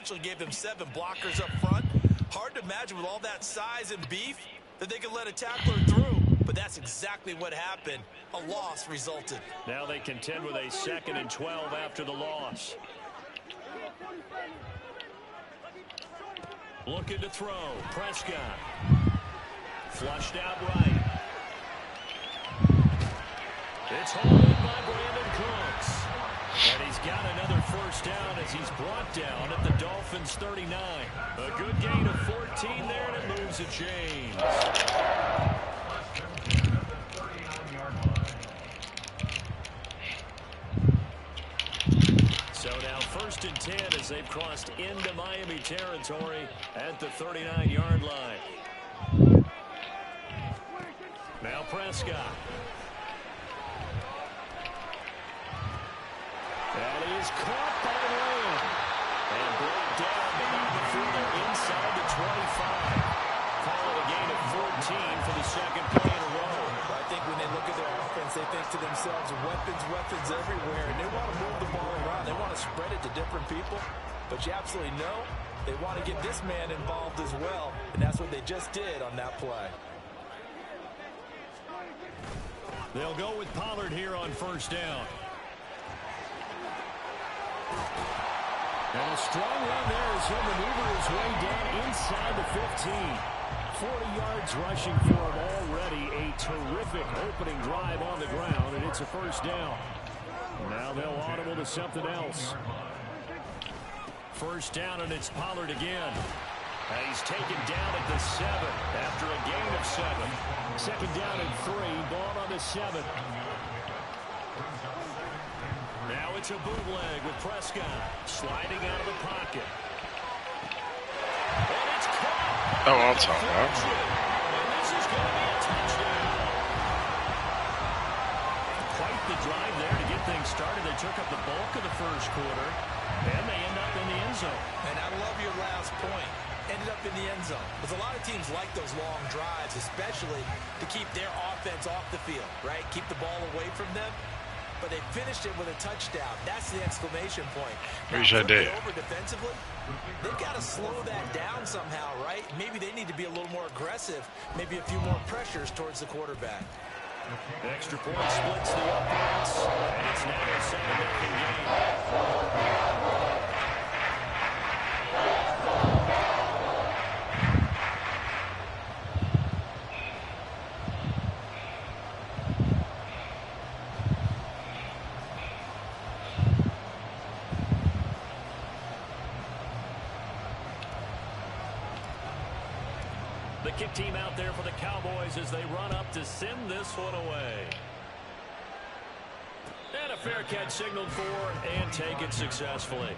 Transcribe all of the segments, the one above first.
essentially gave them 7 blockers up front. Hard to imagine with all that size and beef that they could let a tackler through. But that's exactly what happened. A loss resulted. Now they contend with a 2nd and 12 after the loss. Looking to throw. Prescott. Flushed out right. It's hauled in by Brandon Cooks. And he's got another first down as he's brought down at the Dolphins' 39. A good gain of 14 there, and it moves the chains. So now 1st and 10 as they've crossed into Miami territory at the 39-yard line. Now Prescott. And he is caught by Lamb. And brought down behind the fielder inside the 25. Call it a gain of 14 for the 2nd play in a row. I think when they look at their offense, they think to themselves, weapons everywhere. And they want to move the ball around. They want to spread it to different people. But you absolutely know they want to get this man involved as well. And that's what they just did on that play. They'll go with Pollard here on 1st down. And a strong run there as he'll maneuver his way down inside the 15. 40 yards rushing for him already. A terrific opening drive on the ground, and it's a 1st down. Now they'll audible to something else. 1st down, and it's Pollard again. And he's taken down at the 7 after a gain of 7. 2nd down and 3. Ball on the 7. Now it's a bootleg with Prescott sliding out of the pocket. And it's caught. Oh, I'll talk about it. And this is going to be a touchdown. Quite the drive there to get things started. They took up the bulk of the 1st quarter, and they end up in the end zone. And I love your last point. Ended up in the end zone. Because a lot of teams like those long drives, especially to keep their offense off the field, right? Keep the ball away from them. But they finished it with a touchdown. That's the exclamation point. Wish I did. Over defensively, they've got to slow that down somehow, right? Maybe they need to be a little more aggressive. Maybe a few more pressures towards the quarterback. The extra point splits the offense, and it's now a 7-0 game. The kick team out there for the Cowboys as they run up to send this one away. And a fair catch signaled for and taken successfully.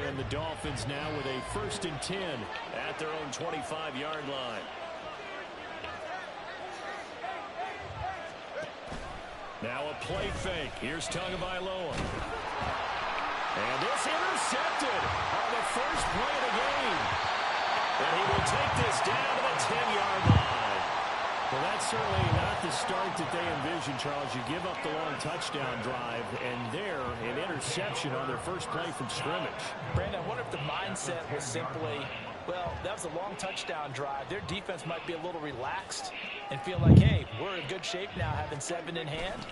And the Dolphins now with a 1st and 10 at their own 25-yard line. Now a play fake. Here's Tagovailoa. And this intercepted on the 1st play of the game. And he will take this down to the 10-yard line. Well, that's certainly not the start that they envisioned, Charles. You give up the long touchdown drive, and there, an interception on their 1st play from scrimmage. Brandon, I wonder if the mindset was simply, well, that was a long touchdown drive. Their defense might be a little relaxed and feel like, hey, we're in good shape now having 7 in hand.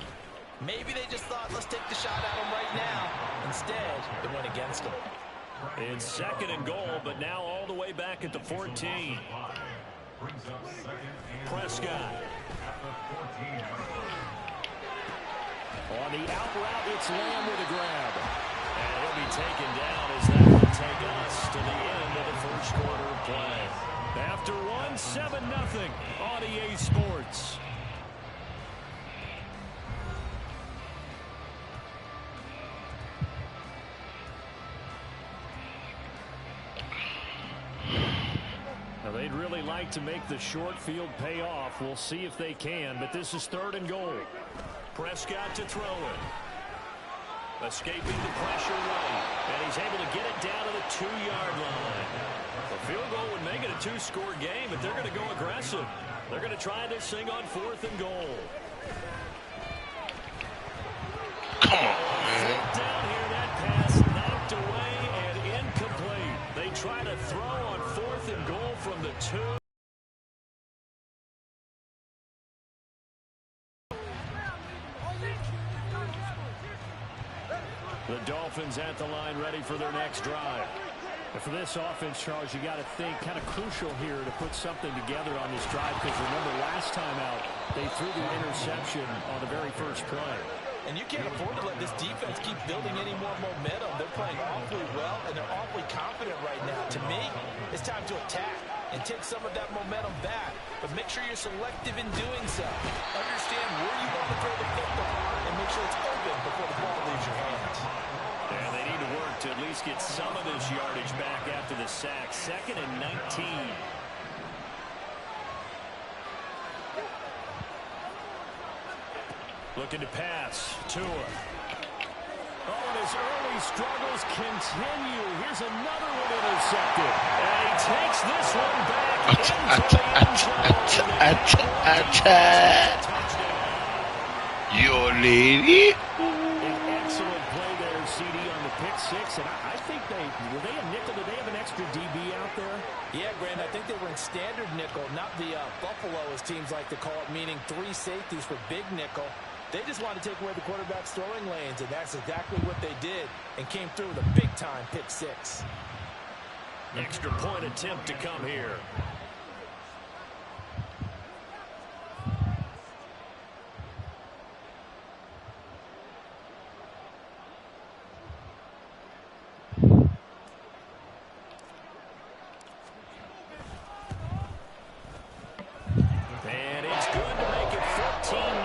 Maybe they just thought, let's take the shot at them right now. Instead, it went against them. It's 2nd and goal, but now all the way back at the 14. Prescott. On the out route, it's Lamb with a grab. And he'll be taken down as that will take us to the end of the 1st quarter of play. After one, 7-0 on EA Sports. They'd really like to make the short field pay off. We'll see if they can, but this is 3rd and goal. Prescott to throw it. Escaping the pressure right. And he's able to get it down to the 2-yard line. A field goal would make it a 2-score game, but they're going to go aggressive. They're going to try this thing on 4th and goal. Come on, man. Down here, that pass knocked away and incomplete. They try to throw on 4th and goal from the 2. The Dolphins at the line ready for their next drive. And for this offense, Charles, you got to think kind of crucial here to put something together on this drive, because remember last time out they threw the interception on the very first play. And you can't afford to let this defense keep building any more momentum. They're playing awfully well, and they're awfully confident right now. To me, it's time to attack and take some of that momentum back. But make sure you're selective in doing so. Understand where you want to throw the football and make sure it's open before the ball leaves your hands. And they need to work to at least get some of this yardage back after the sack. 2nd and 19. Looking to pass. Tua. Oh, and his early struggles continue. Here's another one intercepted. And he takes this one back into the end zone. Your lady. An excellent play there, CD, on the pick 6. And I think were they a nickel? Did they have an extra DB out there? Yeah, Grant, I think they were in standard nickel, not the Buffalo, as teams like to call it, meaning 3 safeties for big nickel. They just wanted to take away the quarterback's throwing lanes, and that's exactly what they did, and came through with a big-time pick 6. Extra point attempt to come here. And it's good to make it 14-0.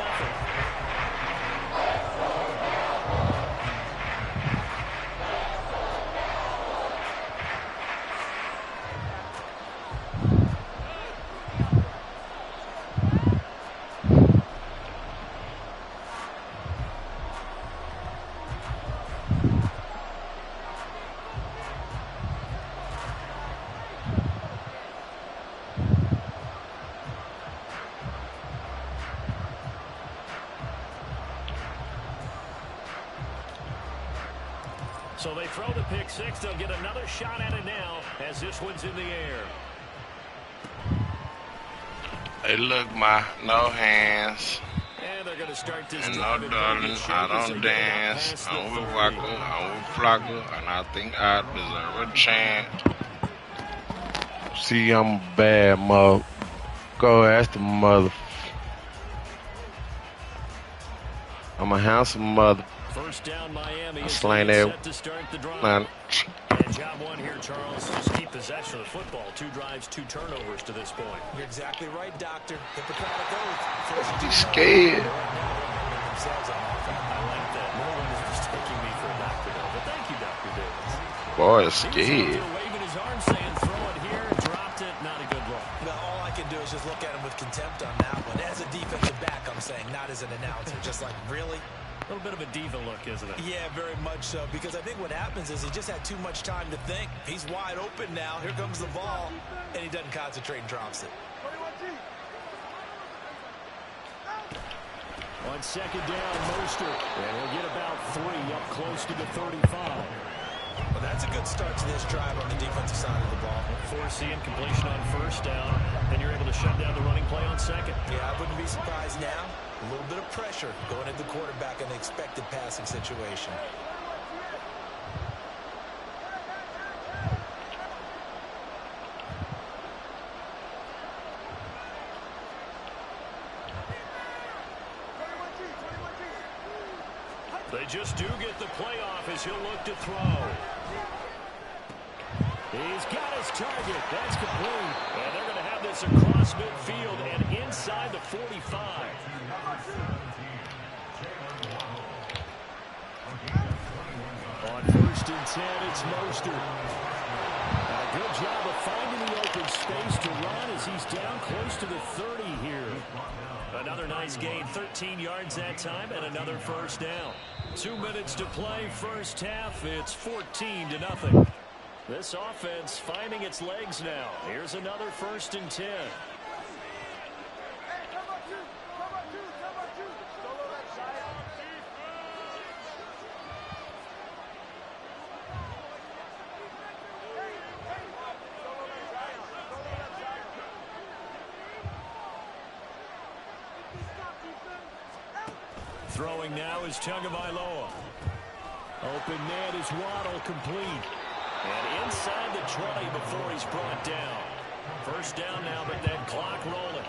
So they throw the pick 6. They'll get another shot at it now as this one's in the air. Hey, look, my no hands. And they're going to start this. And no, darling, I don't dance. I'm with Wacko, I'm with Flocka, and I think I deserve a chance. See, I'm a bad mother. Go ask the mother. I'm a handsome mother. First down, Miami. I slain there. To start the drive. And job one here, Charles. Just keep possession of the football. 2 drives, 2 turnovers to this point. You're exactly right, Doctor. Hippocratic oath. He's scared. I like that. No one is mistaking me for a doctor, though. But thank you, Dr. Davis. Boy, it's scared. Waving his arm, saying, "Throw it here." Dropped it. Not a good look. Well, all I can do is just look at him with contempt on that one. As a defensive back, I'm saying, not as an announcer. Just like, really? A little bit of a diva look, isn't it? Yeah, very much so, because I think what happens is he just had too much time to think. He's wide open now. Here comes the ball, and he doesn't concentrate and drops it. On second down, Mostert. And he'll get about 3 up close to the 35. Well, that's a good start to this drive on the defensive side of the ball. Force the incompletion on first down, and you're able to shut down the running play on second. Yeah, I wouldn't be surprised now. A little bit of pressure going at the quarterback in the expected passing situation. They just do get the playoff as he'll look to throw. He's got his target. That's complete. And they're going to have this across midfield and inside the 45. On 1st and 10, it's Mostert. And a good job of finding the open space to run as he's down close to the 30 here. Another nice gain, 13 yards that time, and another first down. 2 minutes to play first half. It's 14-0. This offense finding its legs now. Here's another 1st and 10. Throwing now is Tagovailoa. Open net is Waddle, complete. And inside the 20 before he's brought down. First down now, but that clock rolling.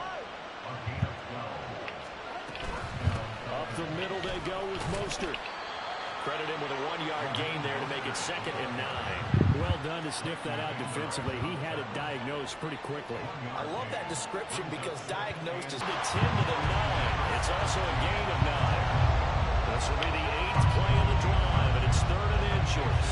Up the middle they go with Mostert. Credit him with a 1-yard gain there to make it 2nd and 9. Well done to sniff that out defensively. He had it diagnosed pretty quickly. I love that description because diagnosed is The 10 to the 9. It's also a gain of 9. This will be the 8th play of the drive, and it's 3rd and inches.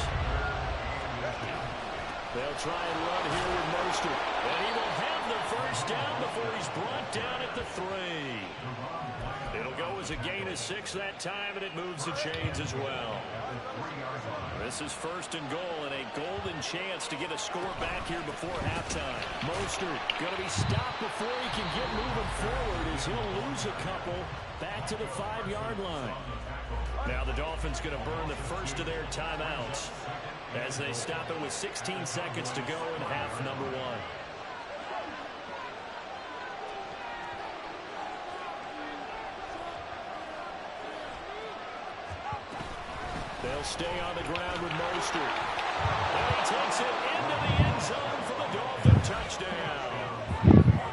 They'll try and run here with Mostert. And he will have the first down before he's brought down at the 3. It'll go as a gain of 6 that time, and it moves the chains as well. This is 1st and goal, and a golden chance to get a score back here before halftime. Mostert going to be stopped before he can get moving forward as he'll lose a couple back to the 5-yard line. Now the Dolphins going to burn the first of their timeouts as they stop it with 16 seconds to go in half number 1. They'll stay on the ground with Mostert. And he takes it into the end zone for the Dolphin touchdown.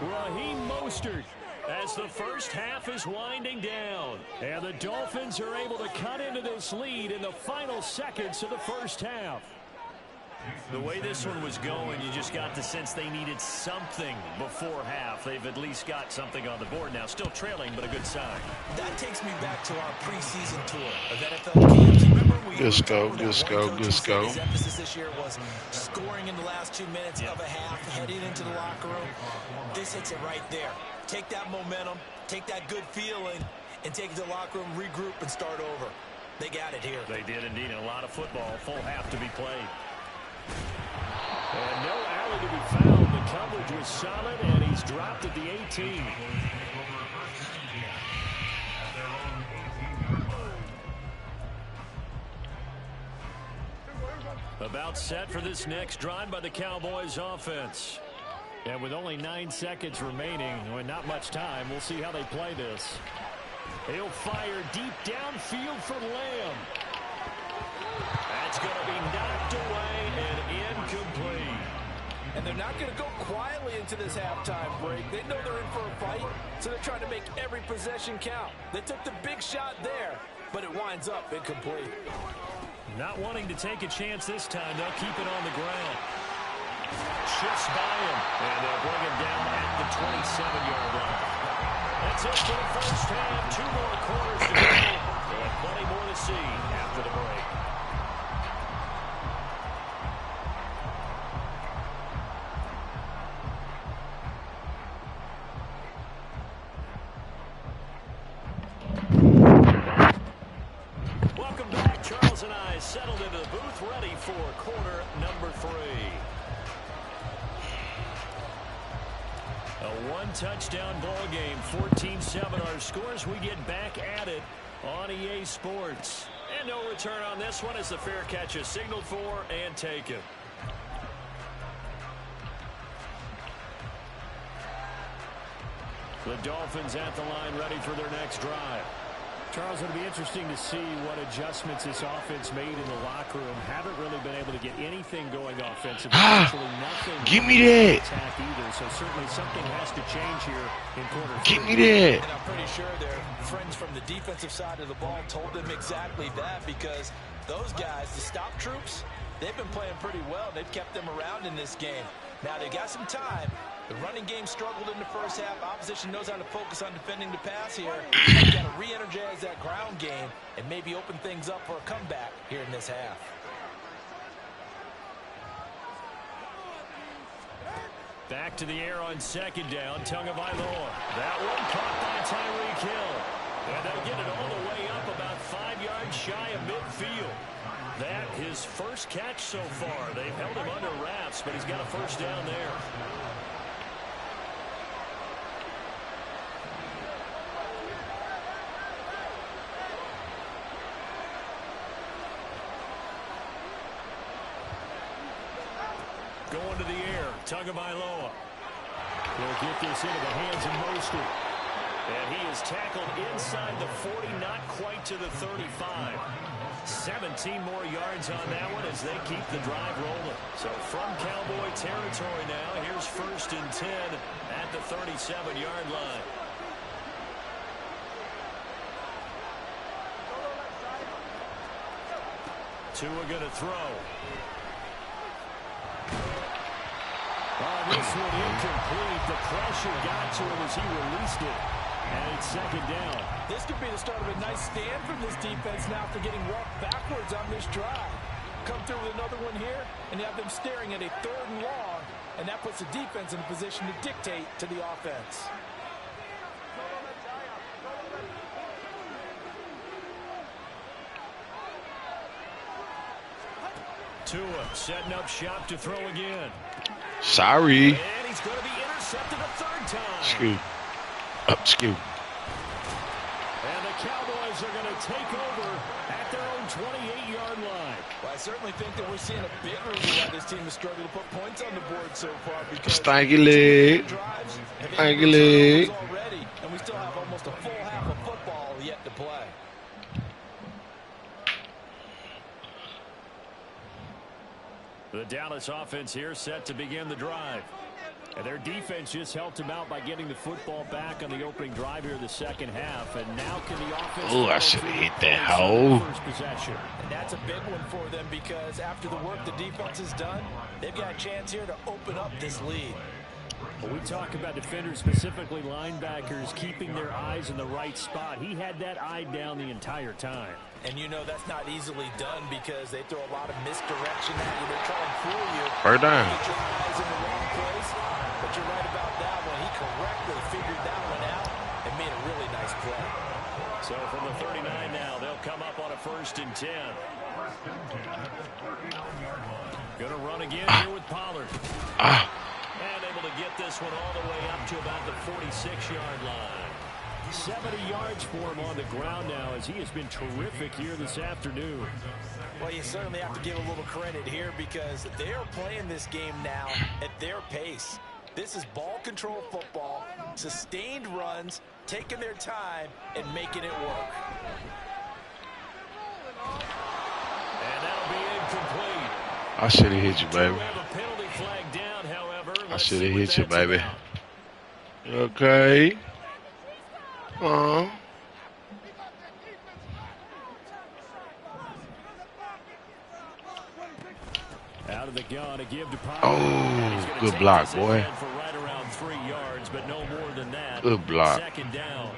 Raheem Mostert as the first half is winding down. And the Dolphins are able to cut into this lead in the final seconds of the first half. The way this one was going, you just got the sense they needed something before half. They've at least got something on the board now. Still trailing, but a good sign. That takes me back to our preseason tour of NFL games. Remember Just go. His emphasis this year was scoring in the last 2 minutes of a half, heading into the locker room. This hits it right there. Take that momentum, take that good feeling, and take it to the locker room, regroup, and start over. They got it here. They did indeed. A lot of football, full half to be played. And no alley to be found. The coverage was solid, and he's dropped at the 18. About set for this next drive by the Cowboys offense. And with only 9 seconds remaining, and not much time, we'll see how they play this. He'll fire deep downfield for Lamb. That's going to be knocked away and incomplete. And they're not going to go quietly into this halftime break. They know they're in for a fight, so they're trying to make every possession count. They took the big shot there, but it winds up incomplete. Not wanting to take a chance this time. They'll keep it on the ground. Shifts by him, and they'll bring him down at the 27-yard line. That's it for the first half. 2 more quarters to go, and plenty more to see after the break. Welcome back. Charles and I settled into the booth, ready for quarter number 3. A 1-touchdown ball game, 14-7 our scores. We get back at it on EA Sports. And no return on this one as the fair catch is signaled for and taken. The Dolphins at the line ready for their next drive. Charles, it'll be interesting to see what adjustments this offense made in the locker room. Haven't really been able to get anything going offensively. Actually, nothing. Give me that. Attack either. So certainly something has to change here in quarter 3. Give me that. And I'm pretty sure their friends from the defensive side of the ball told them exactly that, because those guys, the stop troops, they've been playing pretty well. They've kept them around in this game. Now they got some time. The running game struggled in the first half. Opposition knows how to focus on defending the pass here. They've got to re-energize that ground game and maybe open things up for a comeback here in this half. Back to the air on second down. Tagovailoa. That one caught by Tyreek Hill. And they'll get it all the way up about 5 yards yards shy of midfield. That his first catch so far. They've held him under wraps, but he's got a first down there. Going to the air, Tagovailoa. He'll get this into the hands of Mostert. And he is tackled inside the 40, not quite to the 35. 17 more yards on that one as they keep the drive rolling. So from Cowboy territory now, here's 1st and 10 at the 37-yard line. Tua going to throw. Oh, this one incomplete. The pressure got to him as he released it. And it's 2nd down. This could be the start of a nice stand from this defense now after getting walked backwards on this drive. Come through with another one here, and you have them staring at a 3rd and long, and that puts the defense in a position to dictate to the offense. Tua setting up shop to throw again. Sorry. And he's going to be intercepted a 3rd time. Scoot. Scoot. And the Cowboys are going to take over at their own 28-yard line. Well, I certainly think that we're seeing a big reason why this team has struggled to put points on the board so far. Because Stanky leg. Stanky leg. Already, and we still have almost a full half of football yet to play. The Dallas offense here set to begin the drive. And their defense just helped them out by getting the football back on the opening drive here in the 2nd half. And now can the offense... Oh, I should have hit that hole. First possession. And that's a big one for them because after the work the defense has done, they've got a chance here to open up this lead. When we talk about defenders, specifically linebackers, keeping their eyes in the right spot, he had that eye down the entire time. And you know that's not easily done because they throw a lot of misdirection at you. They're trying to fool you. Third down. Get your eyes in the wrong place. But you're right about that one. He correctly figured that one out and made a really nice play. So from the 39 now, they'll come up on a 1st and 10. Going to run again here with Pollard. And able to get this one all the way up to about the 46-yard line. 70 yards for him on the ground now as he has been terrific here this afternoon. Well, you certainly have to give a little credit here because they're playing this game now at their pace. This is ball control football, sustained runs, taking their time, and making it work. And that'll be incomplete. I should have hit you, baby. Penalty flag down, however. I should have hit you, baby. Okay. Out of the gun to give to Pollard. Oh, good block, boy. For right around 3 yards, but no more than that. Good block. 2nd down.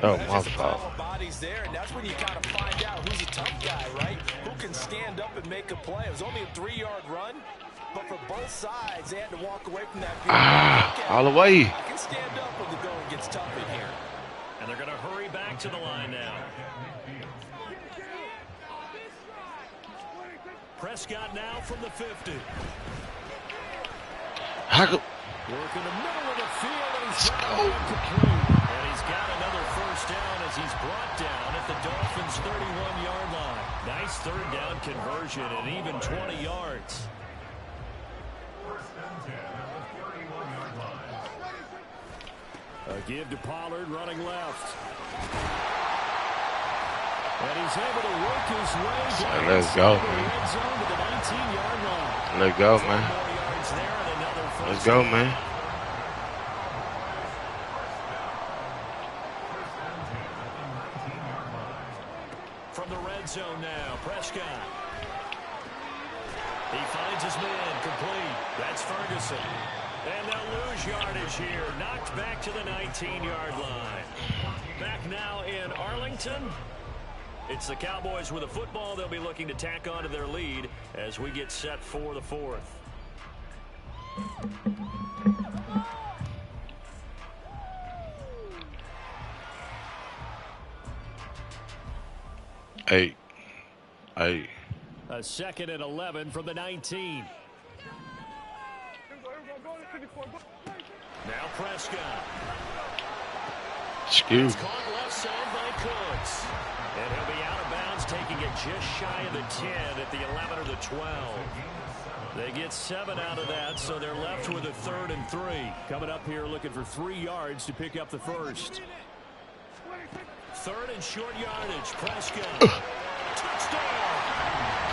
Oh, my fault. Bodies there, and that's when you kind of find out who's a tough guy, right? Who can stand up and make a play. It was only a 3-yard run, but for both sides, they had to walk away from that. All the way. I can stand up when the going gets tough in here. And they're going to hurry back to the line now. Prescott now from the 50. Working the middle of the field, and he's and he's got another first down as he's brought down at the Dolphins' 31-yard line. Nice 3rd down conversion and even 20 yards. A give to Pollard running left. And he's able to work his way down. Let's go, the red zone to the 19-yard line. Let's go, man. Let's go, man. From the red zone now, Prescott. He finds his man complete. That's Ferguson. And they'll lose yardage here. Knocked back to the 19-yard line. Back now in Arlington. It's the Cowboys with a football. They'll be looking to tack on to their lead as we get set for the 4th. Hey. A 2nd and 11 from the 19. Now Prescott. Excuse me. Caught left side by Cooks. And he'll be out of bounds, taking it just shy of the 10 at the 11 or the 12. They get 7 out of that, so they're left with a 3rd and 3. Coming up here looking for 3 yards to pick up the first. 3rd and short yardage. Prescott. Touchdown.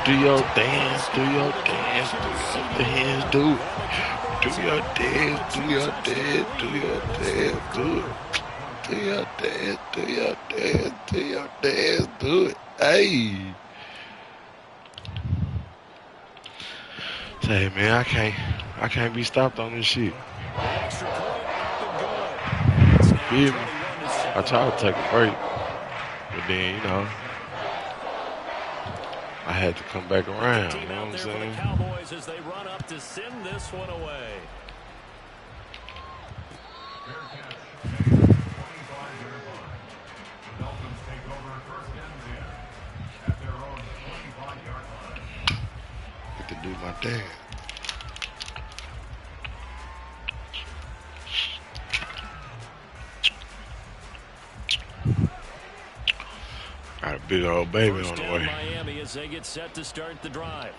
Do your dance, do your dance, do your dance, do it. Do your dance, do your dance, do your dance, do it. Do your dance, do your dance, do your dance, do it. Hey. Say, man, I can't be stopped on this shit. Feel me? I tried to take a break, but then, you know, I had to come back around, you know what I'm saying? Cowboys as they run up to send this one away. Get to do my dance. Got a big old baby on the way. Miami as they get set to start the drive.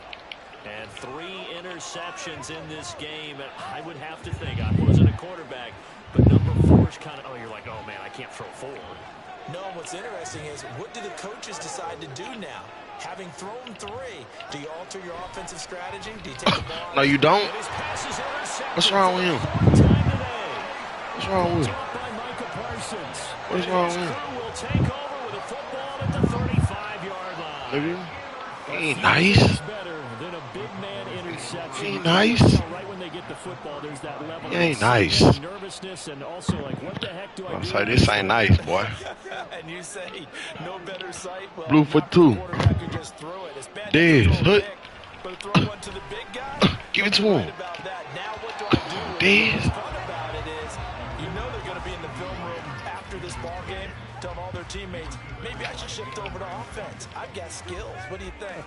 And 3 interceptions in this game. I would have to think, I wasn't a quarterback, but number 4 is kind of, you're like, oh man, I can't throw 4. No, what's interesting is, what do the coaches decide to do now? Having thrown 3, do you alter your offensive strategy? Do you take the ball? No, you don't. What's wrong with him? What's wrong with him? What's wrong with him? Maybe he ain't nice. He ain't nice. He ain't nice. I'll say this ain't nice, boy. And you say no better sight. Well, Blue for 2. Dez, hood. Give it to him. Dez. You know they're going to be in the film room after this ball game, telling all their teammates, maybe I should shift over to offense. I've got skills. What do you think?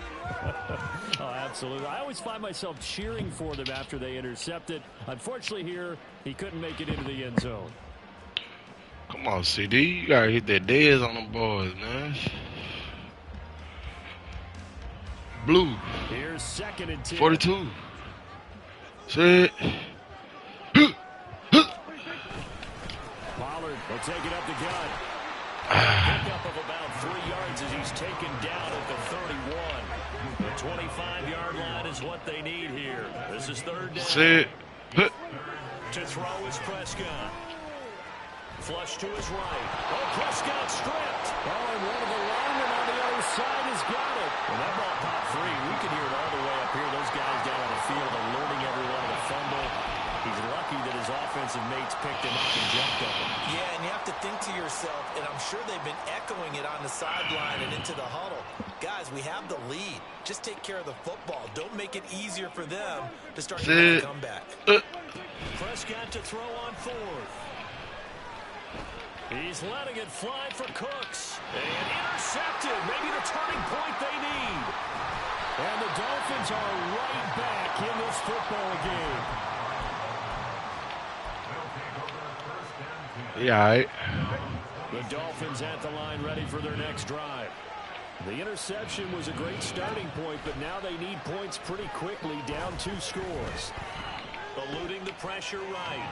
Oh, absolutely. I always find myself cheering for them after they intercept it. Unfortunately here, he couldn't make it into the end zone. Come on, CD. You got to hit that Dez on them boys, man. Blue. Here's 2nd and 10. 42. Set. Pollard will take it up the gut. Pickup of about 3 yards as he's taken down at the 31. The 25-yard line is what they need here. This is 3rd down. Set. To throw is Prescott. Flush to his right. Oh, Prescott stripped. Oh, and one of the linemen on the other side has got it. And that ball popped free. We can hear it all the way up here. Those guys down on the field alerting everyone of the fumble. He's lucky that his offensive mates picked him up and jumped on him. Yeah, and you have to think to yourself, and I'm sure they've been echoing it on the sideline and into the huddle. Guys, we have the lead. Just take care of the football. Don't make it easier for them to start to make a comeback. Prescott to throw on 4th. He's letting it fly for Cooks. And intercepted. Maybe the turning point they need. And the Dolphins are right back in this football game. Yeah, all right. The Dolphins at the line ready for their next drive. The interception was a great starting point, but now they need points pretty quickly, down 2 scores. Eluding the pressure right.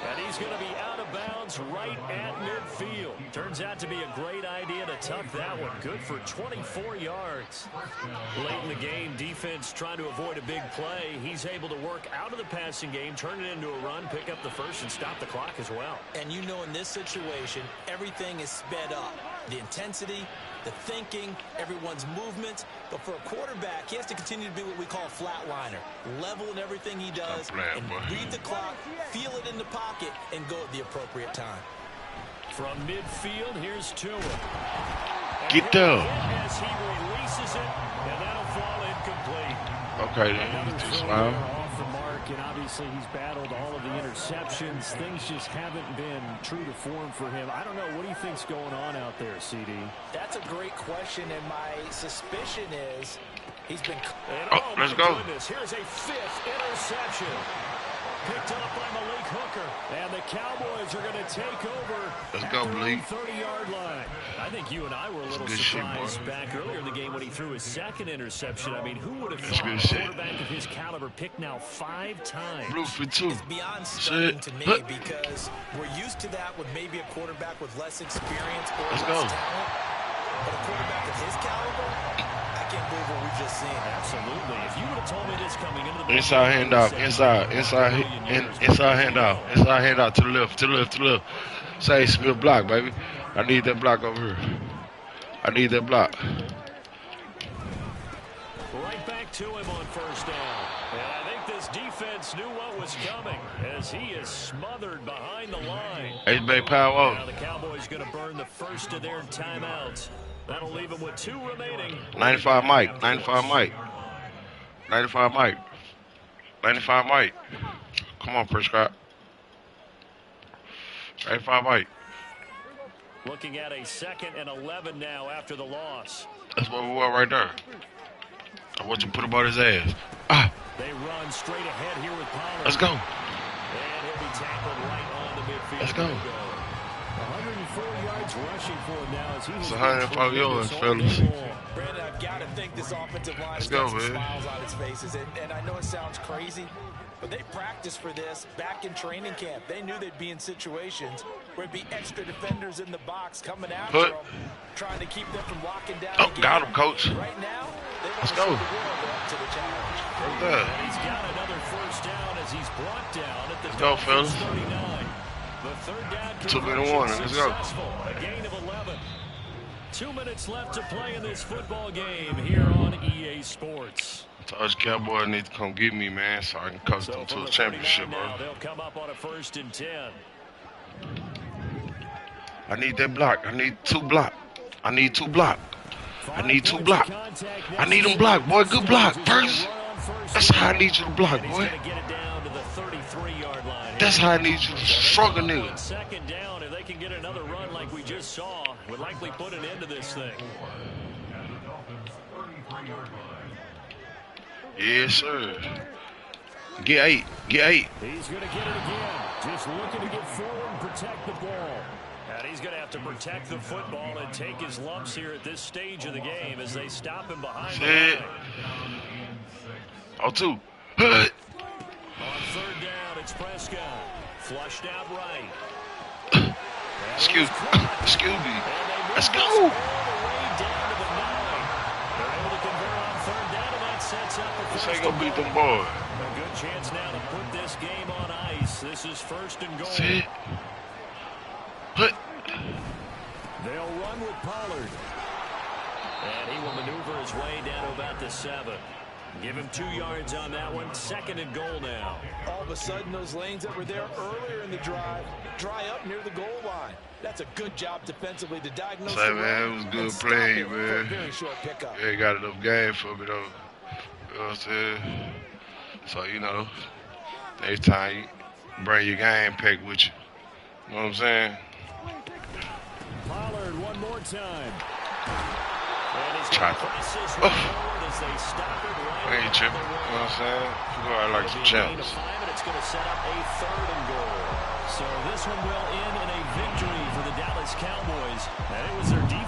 And he's going to be out of bounds right at midfield. Turns out to be a great idea to tuck that one. Good for 24 yards. Late in the game, defense trying to avoid a big play. He's able to work out of the passing game, turn it into a run, pick up the first, and stop the clock as well. And you know in this situation, everything is sped up. The intensity, the thinking, everyone's movements. But for a quarterback, he has to continue to be what we call a flatliner. Level in everything he does, and read the clock, feel it in the pocket, and go at the appropriate time. From midfield, here's Tua. Get down. As he releases it, and that'll fall incomplete. Okay, then. Too slow. Off the mark and obviously he's battled all of the interceptions. Things just haven't been true to form for him. I don't know. What do you think's going on out there, CD? That's a great question, and my suspicion is he's been... Oh, let's go. Goodness, here's a 5th interception. Picked up by Malik Hooker. And the Cowboys are going to take over. Let's go, Malik. 30-yard line. I think you and I were a little surprised back earlier in the game when he threw his 2nd interception. I mean, who would have thought a quarterback of his caliber picked now 5 times? Blue for 2. It's beyond stunning to me because we're used to that with maybe a quarterback with less experience or less talent. But a quarterback of his caliber, I can't believe what we've just seen. Absolutely. If you would have told me this coming into the Inside handoff, inside handoff to the left. Say Smith block, baby. I need that block over here. I need that block. Right back to him on 1st down. And I think this defense knew what was coming as he is smothered behind the line. H-Bay power. Now the Cowboys going to burn the first of their timeouts. That'll leave him with 2 remaining. 95 Mike. 95 Mike. Come on, Prescott. 95 Mike. Looking at a 2nd and 11 now after the loss. That's what we want right there. I want you to put him on his ass. Ah. They run straight ahead here with Pollard. Let's go. And he'll be tackled right on the midfield. Let's go. 104 yards rushing for him now as he has 105 yards, fellas. Brandon, I've got to think this offensive line has go, got some man. smiles on its faces. And I know it sounds crazy, but they practiced for this back in training camp. They knew they'd be in situations where it'd be extra defenders in the box coming after them, trying to keep them from locking down. Oh, got him, coach. Right now, they want Let's to go. show the world they're up to the challenge. And he's got another 1st down as he's brought down at the Let's go, fellas. 39. The 3rd down 2-minute warning. Let's go. A gain of 11. 2 minutes left to play in this football game here on EA Sports. Touch Cowboy need to come get me, man, so I can coach them to a championship, bro. They'll come up on a 1st and 10. I need that block. I need 2 block. I need 2 block. I need 2 block. I need them block, boy. Good block. First. That's how I need you to block, boy. That's how I need you to struggle, nigga. 2nd down, if they can get another run like we just saw, would likely put an end to this thing. Yes, sir. Get 8. Get 8. He's going to get it again. Just looking to get forward and protect the ball. And he's going to have to protect the football and take his lumps here at this stage of the game as they stop him behind the line. Oh, 2. On 3rd down, it's Prescott. Flushed out right. Excuse me. Let's go. This ain't gonna beat them boys. A good chance now to put this game on ice. This is 1st and goal. See? Put. They'll run with Pollard. And he will maneuver his way down to about the 7. Give him 2 yards on that one. 2nd and goal now. All of a sudden, those lanes that were there earlier in the drive dry up near the goal line. That's a good job defensively to diagnose. Say, man, it was good play, man. Very short pickup. Yeah, got enough game for me, though. You know what I'm saying? So, you know, next time you bring your game pack with you. You know what I'm saying? Pollard one more time. Try to. I ain't tripping. You know what I'm saying? You go out like some champs. It's going to set up a 3rd and goal. So this one will end in a victory for the Dallas Cowboys. And it was their defense.